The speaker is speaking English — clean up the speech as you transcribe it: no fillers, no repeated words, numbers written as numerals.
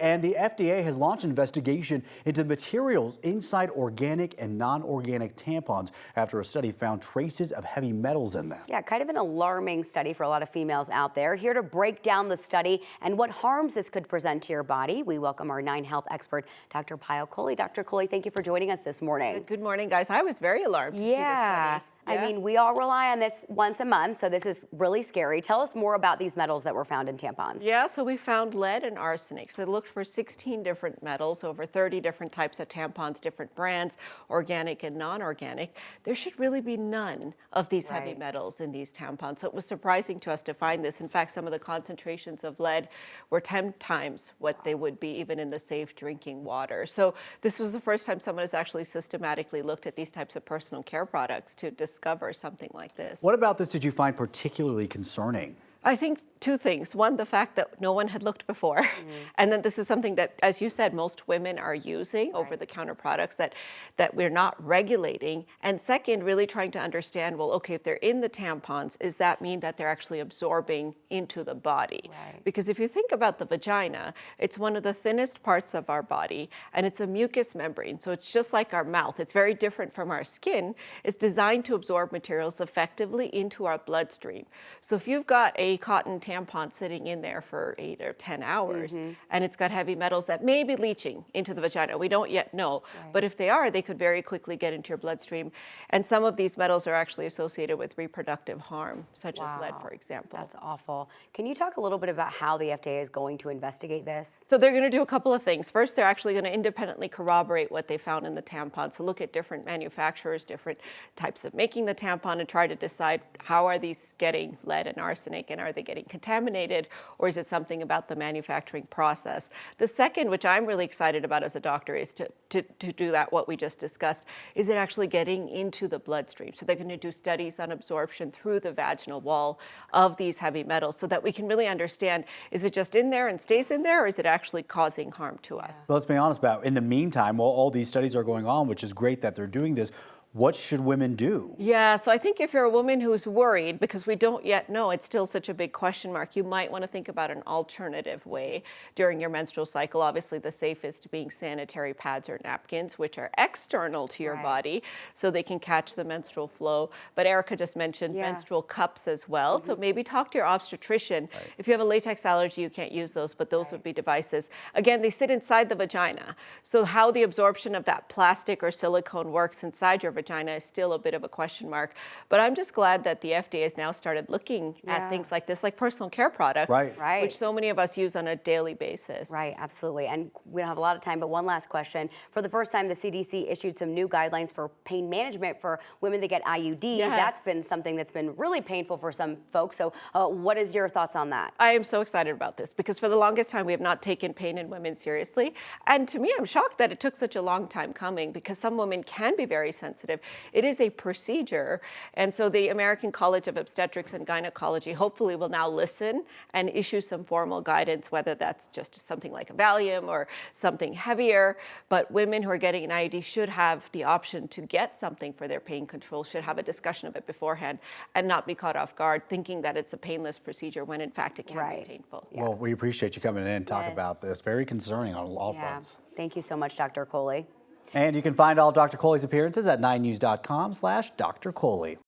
And the FDA has launched an investigation into the materials inside organic and non-organic tampons after a study found traces of heavy metals in them. Yeah, kind of an alarming study for a lot of females out there. Here to break down the study and what harms this could present to your body, we welcome our 9 Health expert, Dr. Kohli. Dr. Kohli, thank you for joining us this morning. Good morning, guys. I was very alarmed to see this study. I mean, we all rely on this once a month, so this is really scary. Tell us more about these metals that were found in tampons. Yeah, so we found lead and arsenic. So they looked for 16 different metals, over 30 different types of tampons, different brands, organic and non-organic. There should really be none of these heavy metals in these tampons. So it was surprising to us to find this. In fact, some of the concentrations of lead were 10 times what they would be even in the safe drinking water. So this was the first time someone has actually systematically looked at these types of personal care products to discover something like this. What about this did you find particularly concerning? I think 2 things. One, the fact that no one had looked before. And then this is something that, as you said, most women are using, over-the-counter products that we're not regulating. And second, really trying to understand, well, okay, if they're in the tampons, does that mean that they're actually absorbing into the body? Because if you think about the vagina, it's one of the thinnest parts of our body, and it's a mucous membrane. So it's just like our mouth. It's very different from our skin. It's designed to absorb materials effectively into our bloodstream. So if you've got a cotton tampon sitting in there for 8 or 10 hours, and it's got heavy metals that may be leaching into the vagina. We don't yet know, but if they are, they could very quickly get into your bloodstream. And some of these metals are actually associated with reproductive harm, such as lead, for example. That's awful. Can you talk a little bit about how the FDA is going to investigate this? So they're going to do a couple of things. First, they're actually going to independently corroborate what they found in the tampon. So look at different manufacturers, different types of making the tampon, and try to decide how are these getting lead and arsenic, and are they getting contaminated, or is it something about the manufacturing process? The second, which I'm really excited about as a doctor, is to do that, what we just discussed, is it actually getting into the bloodstream? So they're going to do studies on absorption through the vaginal wall of these heavy metals so that we can really understand, is it just in there and stays in there, or is it actually causing harm to us? Well, let's be honest about it. In the meantime, while all these studies are going on, which is great that they're doing this, what should women do? Yeah, so I think if you're a woman who's worried, because we don't yet know, it's still such a big question mark, you might want to think about an alternative way during your menstrual cycle. Obviously, the safest being sanitary pads or napkins, which are external to your body, so they can catch the menstrual flow. But Erica just mentioned menstrual cups as well. So maybe talk to your obstetrician. If you have a latex allergy, you can't use those, but those would be devices. Again, they sit inside the vagina. So how the absorption of that plastic or silicone works inside your vagina is still a bit of a question mark. But I'm just glad that the FDA has now started looking at things like this, like personal care products, which so many of us use on a daily basis. Right, absolutely. And we don't have a lot of time, but one last question. For the first time, the CDC issued some new guidelines for pain management for women that get IUDs. That's been something that's been really painful for some folks. So what is your thoughts on that? I am so excited about this because for the longest time, we have not taken pain in women seriously. And to me, I'm shocked that it took such a long time coming because some women can be very sensitive. It is a procedure. And so the American College of Obstetrics and Gynecology hopefully will now listen and issue some formal guidance, whether that's just something like a Valium or something heavier. But women who are getting an IUD should have the option to get something for their pain control, should have a discussion of it beforehand and not be caught off guard thinking that it's a painless procedure when in fact it can be painful. Well, we appreciate you coming in and talk about this. Very concerning on all fronts. Thank you so much, Dr. Kohli. And you can find all of Dr. Kohli's appearances at 9news.com/Dr. Kohli.